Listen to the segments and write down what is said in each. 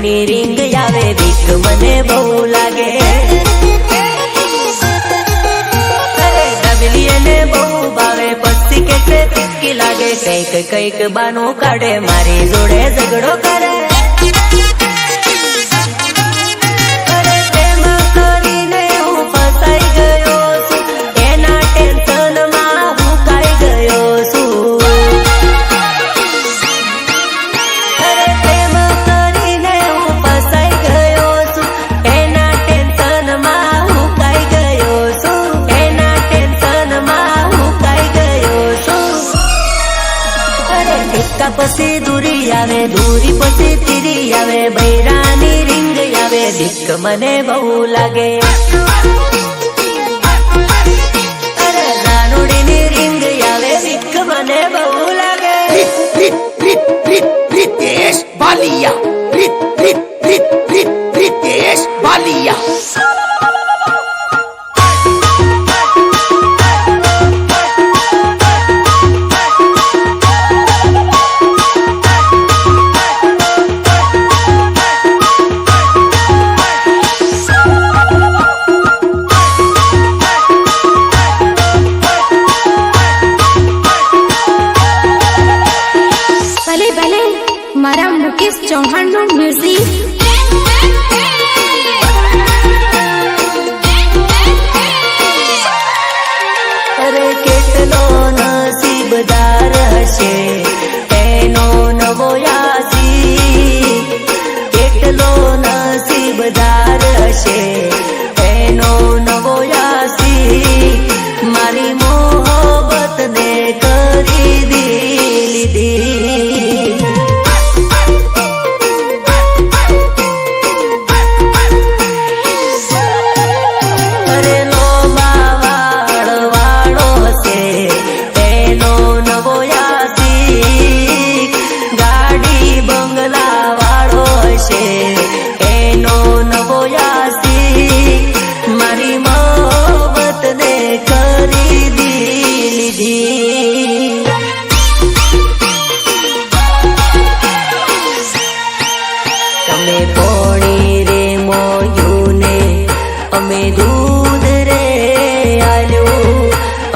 ની રીંગ આવે બીક મને બહુ લાગે ડબલી એને બહુ ભાવે પછી કેટલે તીખી લાગે કઈક કઈક બાનું કાઢે મારી જોડે ઝઘડો કરે પછી દૂરી આવે દૂરી પછી તીરી આવે બૈરાની રીંગ આવે બીક મને બહુ લાગે અરે નાનુડીની રીંગ આવે બીક મને બહુ લાગે પ્રીતેશ બાલિયા પ્રીતેશ બાલિયા મારા મુકેશ ચૌહાણ નું મ્યુઝિક અરે કેટલો નસીબદાર હશે એનો નવો યાસી કેટલો નસીબદાર હશે એનો નવો યાસી મારી મોહબ્બત ને કરી લીધી અમે પોણી રે મોયું ને અમે દૂધ રે આલ્યું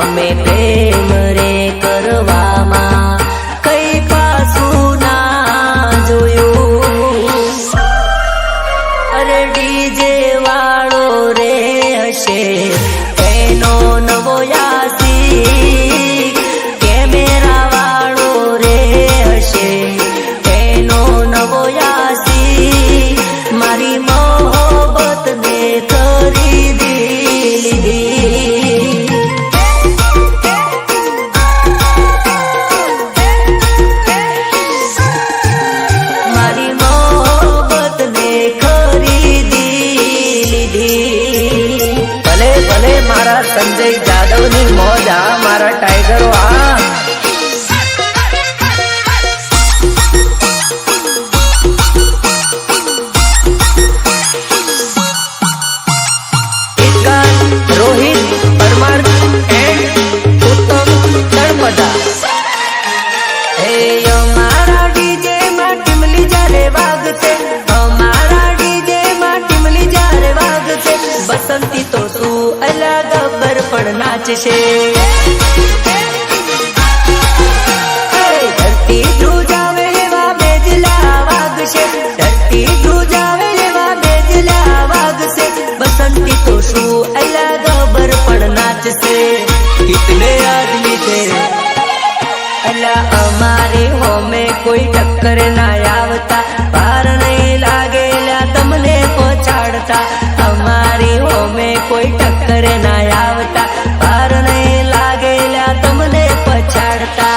અમે પ્રેમ રે કરવામાં કઈ પાછું ના જોયું અરે ડીજે વાળો રે હશે એનો નવો યાસી કેમેરા વાળો રે હશે એનો નવો યાસી મારી મોહબ્બત ને ખરીદી લીધી મારી મોહબ્બત ને ખરીદી લીધી ભલે ભલે મારા સંજય જાદવ ની મોજ આ મારા ટાઈગરો આ રોહિત પરમાર એન્ડ ઉત્તમ તળપદા હે અમારા ડીજે માં ટીમલી જારે વાગશે અમારા ડીજે માં ટીમલી જારે વાગશે બસંતી તો શું અલગ ગબ્બર પણ નાચશે ધરતી ધ્રુજાવે એવા બેજલા વાગશે ધરતી ધ્રુજાવે એવા બેજલા વાગશે બસંતી તો શું અલગ ગબ્બર પણ નાચશે कितने आदमी थे अल्लाह हमारे हो में कोई टक्कर ना आवता पार नहीं लागेला तमने पछाड़ता हमारी हो में कोई टक्कर ना आवता पार नहीं लागेला तमने पछाड़ता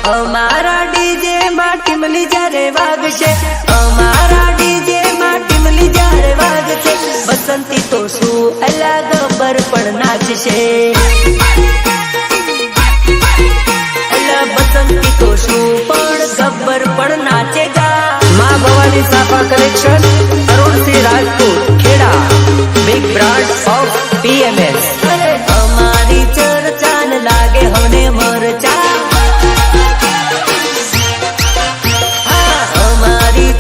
हमारा डीजे માં ટીમલી જારે વાગશે અમારા ડીજે માં ટીમલી જારે વાગશે બસંતી તો શું અલગ ગબ્બર પણ નાચશે બસંતી તો શું પણ ગબ્બર પણ નાચેગા માં ભવાની સાફા collection Arun Singh Rajput Kheda big brand of PMS અમારી ચર્ચા ન લાગે હમને મરચા અમારી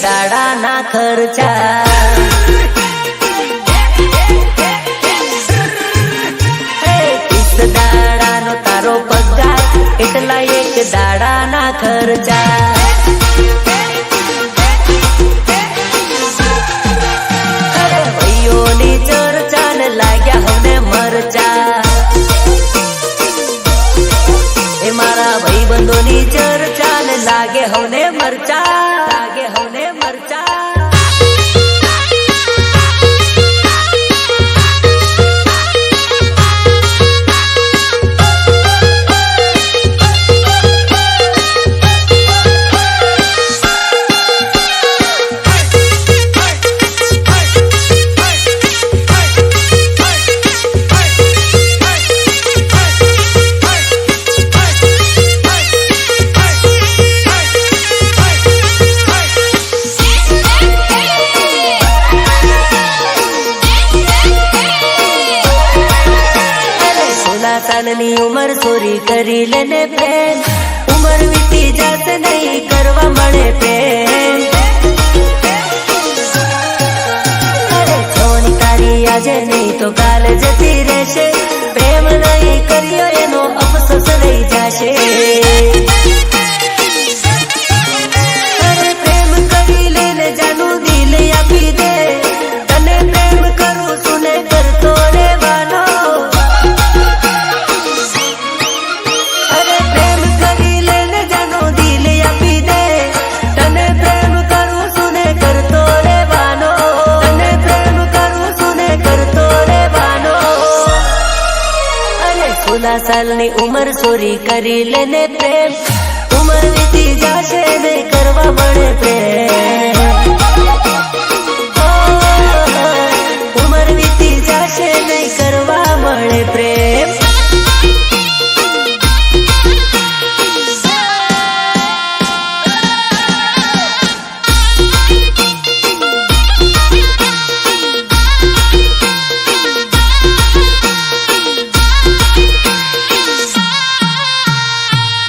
દાડાના ખર્ચા. દાડાનો તારો પગાર એટલા એક દાડાના ખર્ચા. અરે ભાઈઓની ચર્ચા ને લાગ્યા હવે મરચા. એ મારા ભાઈબંધોની ચર્ચા ને લાગે હવે મરચા. લાગે હવે મરચા. સાલની ઉંમર ચોરી કરી લેને પ્રેમ. ઉંમર વીતી જાત નહીં કરવા મળે પ્રેમ. અરે છોની તારી આજે નહીં તો કાલે જતી રહેશે. પ્રેમ નહીં કર્યો એનો અફસોસ રહી જશે. અરે પ્રેમ કરી લેને જાનું દિલ આપી દે. તને પ્રેમ કરું છું ને કરતો રહેવાનો. સાલની ઉંમર ચોરી કરી લેને પ્રેમ. ઉંમર વીતી જશે નહીં કરવા મળે પ્રેમ. ઉંમર વીતી જશે નહીં કરવા મળે પ્રેમ.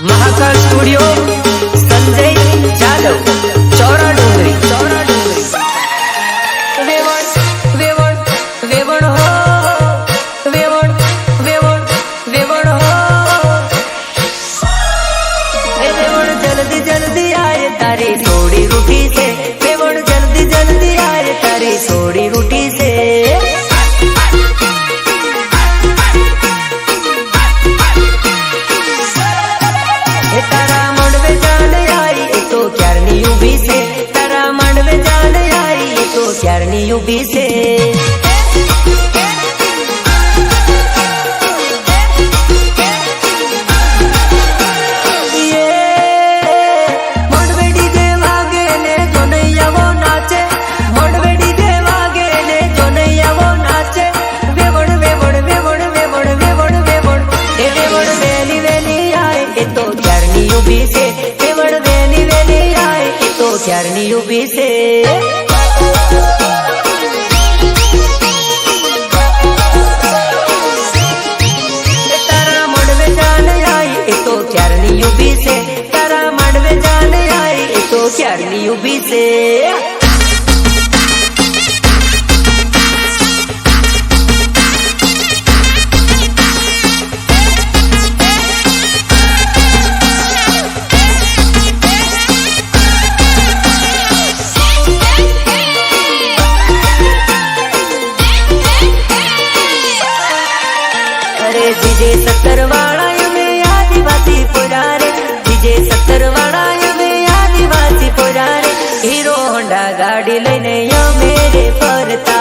महाकाल स्टूडियो संजय जादव चौरा डूंगरी. વેવણ વેવણ વેવણ હો. વેવણ વેવણ વેવણ હો. એ વેવણ જલ્દી જલ્દી આય તારી થોડી રૂઠી છે. વેવણ જલ્દી જલ્દી આય તારી થોડી રૂઠી છે. તારા માંડવે જાન આઈ એ તો ક્યારની ઊભી છે. તારા માંડવે જાન આઈ એ તો ક્યારની ઊભી છે. માંડવે ડીજે વાગે ને જો નહીં આવો નાચે. માંડવે ડીજે વાગે ને જો નહીં આવો નાચે. વેવણ વેવણ વેવણ વેવણ વેવણ વેવણ. એ વેવણ વેલી વેલી આય એ તો ક્યારની ઊભી છે. વેવણ વેલી વેલી આય એ તો ક્યારની ઊભી છે. તારા માંડવે જાન આઈ એ તો ક્યારની ઊભી છે. તારા માંડવે જાન આઈ એ તો ક્યારની ઊભી છે. जीजे 70 वाला यमे आदिवासी पुरारे. जीजे 70 वाला यमे आदिवासी पुरारे. हीरो होंडा गाड़ी लઈને यमे रे फरता.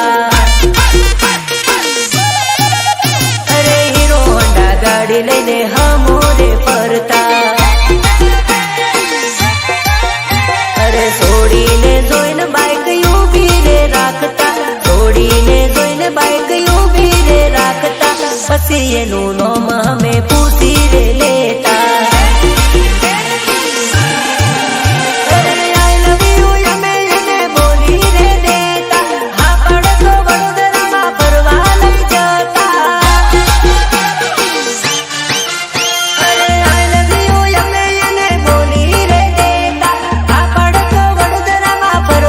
अरे हीरो होंडा गाड़ी लઈને हमो रे फरता. अरे છોડીને જોઈને બાઈક ઊભી રે રાખતા. છોડીને જોઈને બાઈક ઊભી રે રાખતા. પછી એનું નામ અમે પૂછી રે લેતા. અરે આઈ લવ યુ અમે એને બોલી રે દેતા. હા પડતો વડોદરામાં ફરવા લઈ જતા. અરે આઈ લવ યુ અમે એને બોલી રે દેતા. હા પડતો વડોદરામાં ફરવા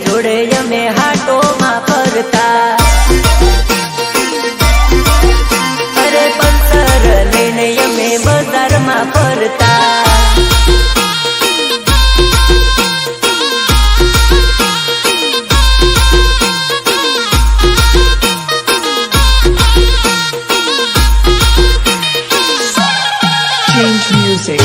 જોડે અમે હાટોમાં ફરતા. અરે પલ્સર લઈને અમે બજારમાં ફરતા. Change music.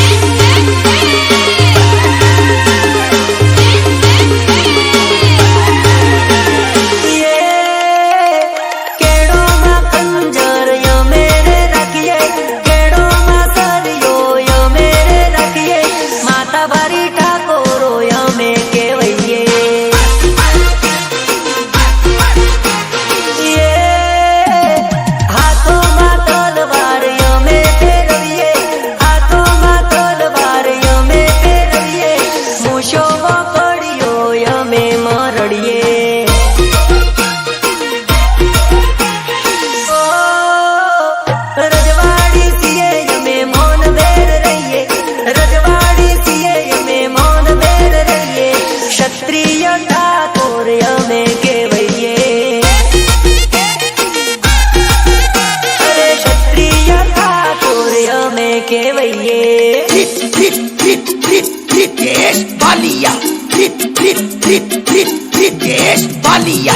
Ritesh Balia.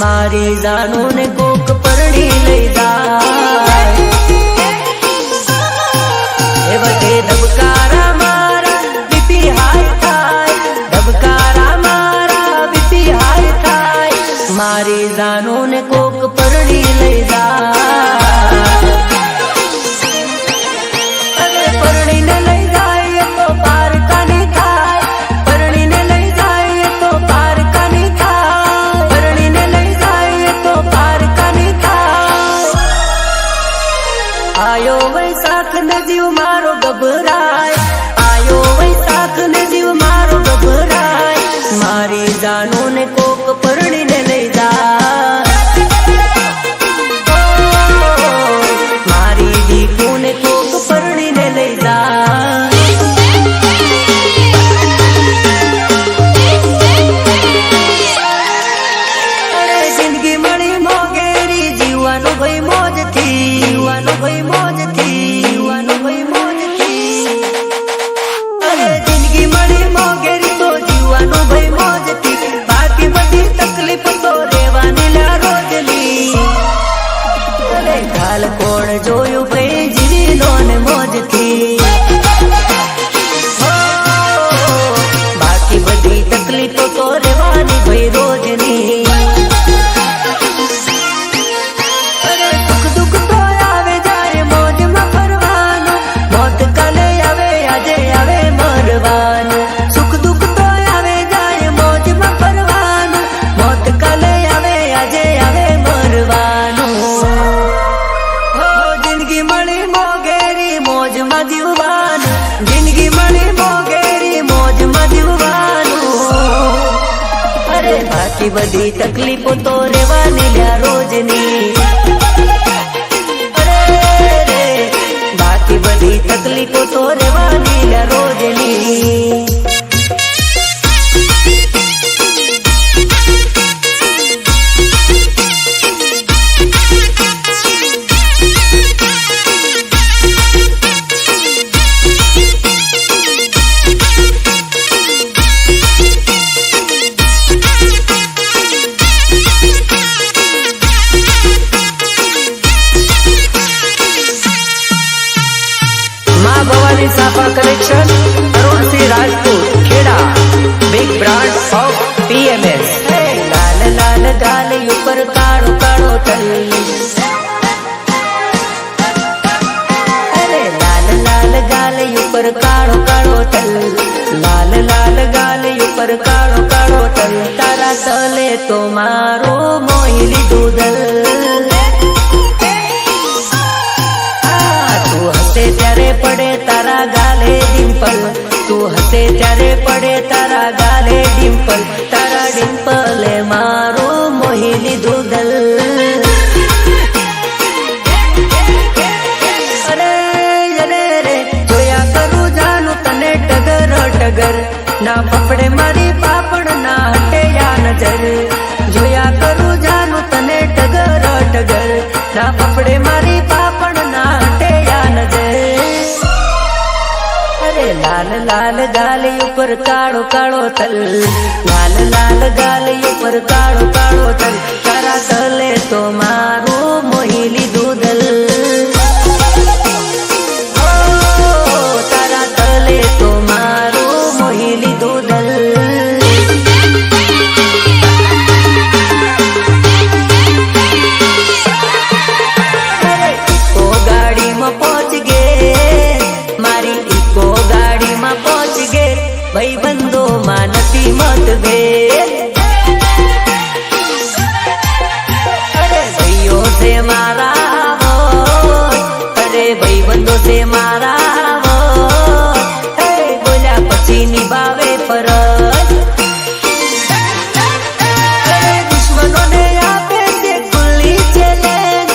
મારી જાનો ને કોક પરણી લઈ જાય એ બધે ધબકારા મારા બીપી હાઈ થાય. ધબકારા મારા બીપી હાઈ થાય. મારી જાનો ને કોક પરણી લઈ જાય. અરે પરણીને લઈ જાય તો પારકાની થાય. પરણીને લઈ જાય તો પારકાની થાય. પરણીને લઈ જાય તો પારકાની થાય. આયો વૈશાખ ને જીવ મારો ગભરાય. આયો વૈશાખ ને જીવ મારો ગભરાય. મારી જાનો ને કોક પરણીને લઈ જાય. મારી દીકુ ને કોક પરણીને લઈ જાય. અરે જિંદગી મળી મોગેરી જીવવાનું ભાઈ મોજથી. જીવવાનું ભાઈ મોજથી. જીવવાનું ભાઈ મોજથી. અરે જિંદગી મળી મોગેરી તો જીવવાનું ભાઈ મોજથી. બાકી બધી તકલીફ તો રહેવાની લા રોજની. અરે હાલ કોણ જોયું ભાઈ જીવી લો ને મોજથી. બાકી બધી તકલીફો તો રહેવાની ભાઈ રોજની. અરે સુખ દુઃખ તો આવે જાય મોજમાં ફરવાનું. મોત કાલે આવે આજે આવે મરવાનું. સુખ દુઃખ તો આવે જાય મોજમાં ફરવાનું. મોત કાલે આવે આજે આવે મરવાનું. જિંદગી મળી મોગેરી મોજમાં જીવવાનું. જિંદગી મળી મોગેરી મોજમાં જીવવાનું. અરે બાકી બધી તકલીફો તો રહેવાની લ્યા રોજની. અરે રે બાકી બધી તકલીફો તો રહેવાની લ્યા રોજની. ભવાની સાફા collection Arunsinh Rajput Kheda big brand of PMS. લાલ લાલ ગાલ ઉપર કાળો કાળો તલ. અરે લાલ લાલ ગાલ ગાલ ઉપર કાળો કાળો તલ, લાલ લાલ ગાલ ઉપર કાળો કાળો તલ, તારા તલે તો મારો મોહી લીધું દલ. તું હસે ત્યારે પડે તારા ગાલે ડિમ્પલ, તું હસે ત્યારે પડે તારા ગાલે ડિમ્પલ, તારા ડિમ્પલે મારો મોહી લીધું દલ. ટગર ના પકડે મારી પાપડ ના હટે યા નજર, જોયા કરું જાનું તને ટગર ટગર, ના પકડે મારી પાપડ ના હટે યા નજર. અરે લાલ લાલ ગાલ ઉપર કાળો કાળો તલ, લાલ લાલ ગાલ ઉપર કાળો કાળો તલ, તારા તલે તો મારું મોહી લીધું દલ. તારા તલે તો મારું મોહી લીધું દલ. ઇકો ગાડીમાં પહોંચ ગે, મારી ઇકો ગાડીમાં પહોંચ ગે, ભાઈ બંધો માં નથી મતભેદ. અરે ભાઈઓ છે મારા હોય, અરે ભાઈ બંધો છે મારા હોય, બોલ્યા પછી નિભાવે ફરજ. દુશ્મનોને આપે છે ખુલ્લી ચેલેન્જ,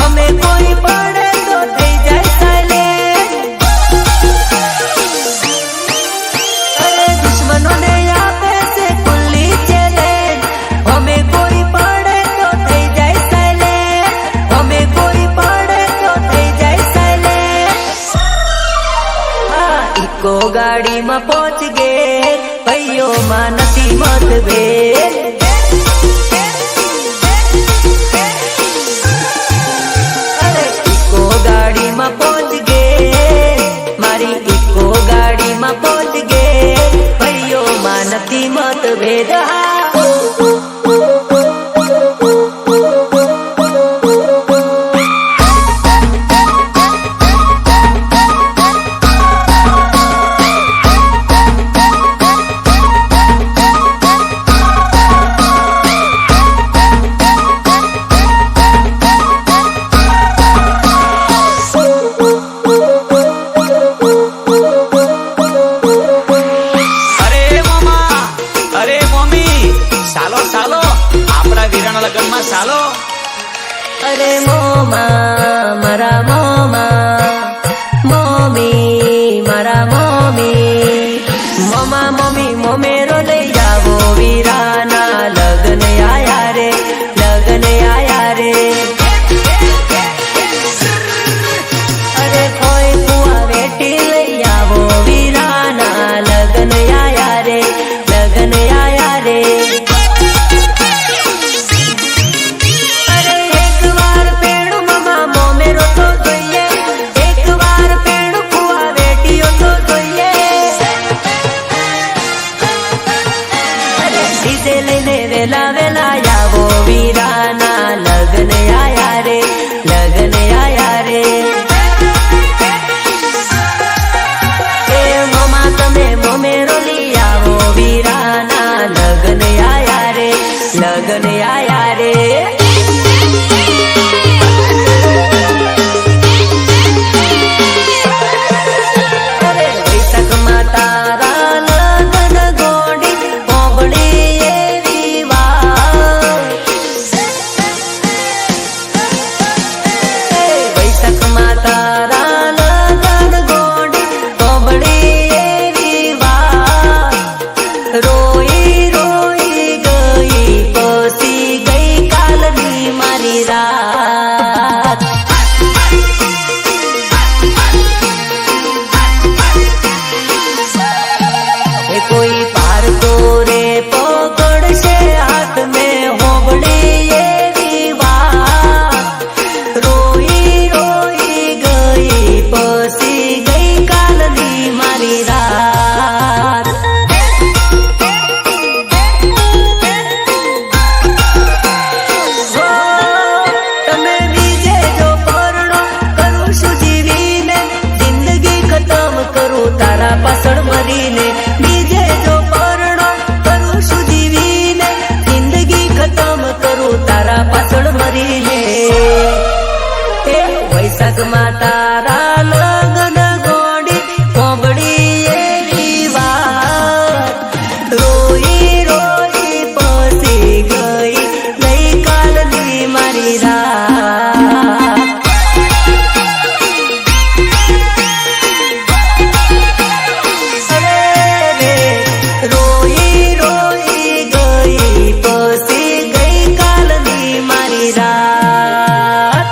અમે કોઈ પડે તો થઈ જાય સાયલેન્ટ. અરે દુશ્મનોને આપે છે ખુલ્લી ચેલેન્જ, અમે કોઈ પડે તો થઈ જાય સાયલેન્ટ, અમે કોઈ પડે તો થઈ જાય સાયલેન્ટ. હા ઇકો ગાડીમાં પહોંચ ગે, ભાઈઓ માં નથી મતભેદ. અરે ઇકો ગાડીમાં પહોંચ ગે, મારી ઇકો ગાડીમાં પહોંચ ગે, ભાઈઓ માં નથી મતભેદ. તારા પાછળ મરીને બીજે જો પરણો કરું છું જીવીને જિંદગી ખતમ કરું તારા પાછળ મરીને વૈશાખમાં તારા લગન ગોડી કોંબડી એવી વાત રોઈ રોઈ પસી ગઈ ગઈ કાલની મારી રાત રોઈ રોઈ ગઈ પસી ગઈ કાલની મારી રાત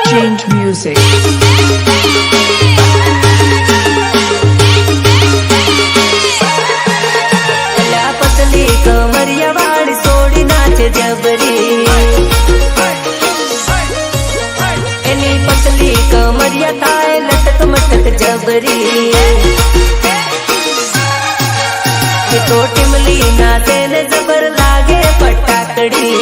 Change music. અલા પતલી કમરિયા વાળી સોડી નાચે જબરી એની પતલી કમરિયા થાય લટક મટક જબરી એ તો ટીમલી નાચે ને જબર લાગે ફટાકડી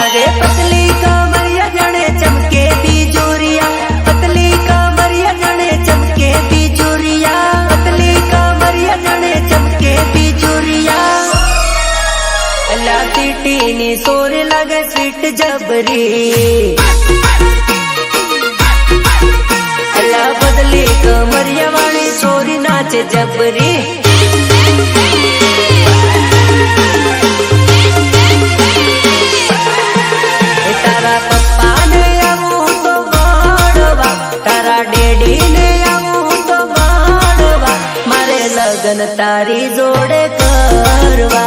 अरे पतली कमरिया जने चमके बिजुरिया पतली कमरिया जने चमके बिजुरिया पतली कमरिया जने चमके बिजुरिया अल्लाह सीटी नी सोर लगे स्वीट जबरी अल्लाह बदली कमरिया वाली छोरी नाचे जबरी तारा पप्पा ने आऊं तो माणवा तारा डेडी ने आऊं तो माणवा मारे लगन तारी जोड़े करवा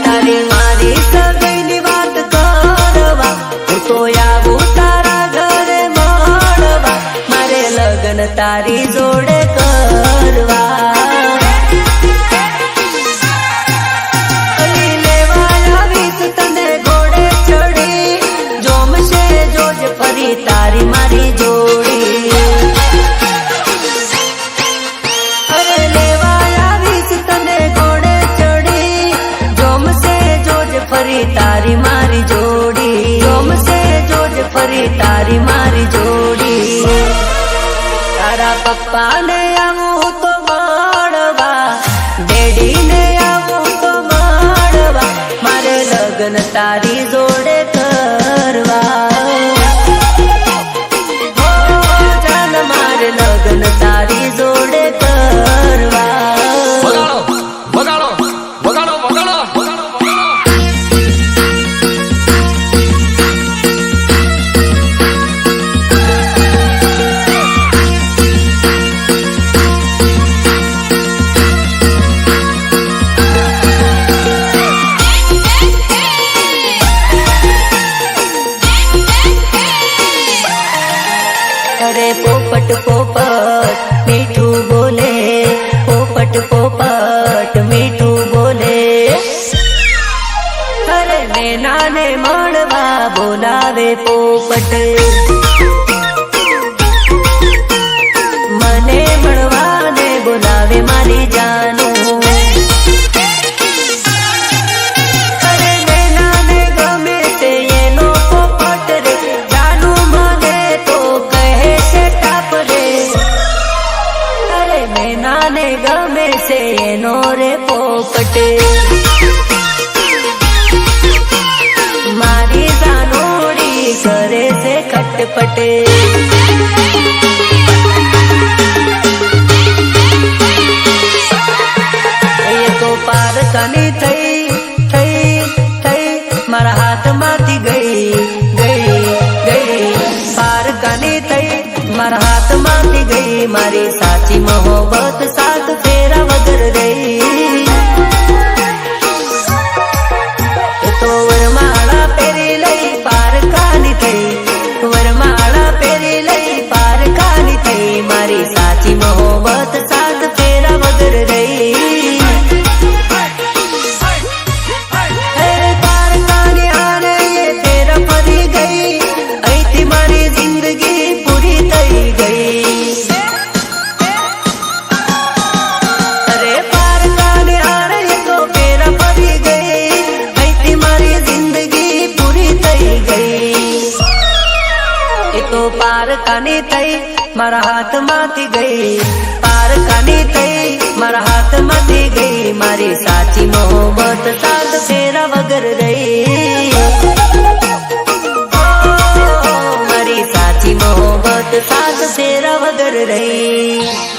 तारी मारी सगईनी વાત કરવા હું તો આવું તારા ઘરે મળવા મારે લગન તારી જોડે કરવા ફરી તારી મારી જોડી અરે લેવા આવીશ તને ઘોડે ચડી જોમશે જોજ ફરી તારી મારી જોડી જોમશે જોજ ફરી તારી મારી જોડી તારા પપ્પાને આવું તો મળવા ડેડીને આવું તો મળવા મારે લગન તારી જોડે કરવા લગન તારી જોડે કરવા વગાડો વગાડો વગાડો વગાડો અરે પોપટ પોપટ મીઠું બોલે પોપટ પોપટ મીઠું બોલે અરે નેનાને મળવા બોલાવે પોપટ મને મળવાને બોલાવે મારી જાનું અરે નેનાને ગમે તે એનો પોપટ રે જાનું મને તો કહે છે ટાપ રે અરે નેનાને ગમે છે એનો રે પોપટ મારી જાનોડી કરે છે ખટપટ એ તો પારકાની થઈ થઈ થઈ મારા હાથમાંથી ગઈ ગઈ ગઈ પારકાની થઈ મારા હાથમાંથી ગઈ મારી સાચી મોહબ્બત સાથ ફેરા વગર રહી તો વરમાળા પહેરી લઈ પારકાની થઈ વરમાળા પહેરી લઈ પારકાની મારા હાથમાંથી ગઈ, પારકાની થઈ મારા હાથમાંથી ગઈ, મારી સાચી મોહબ્બત સાત ફેરા વગર રહી, મારી સાચી મોહબ્બત સાત ફેરા વગર રહી.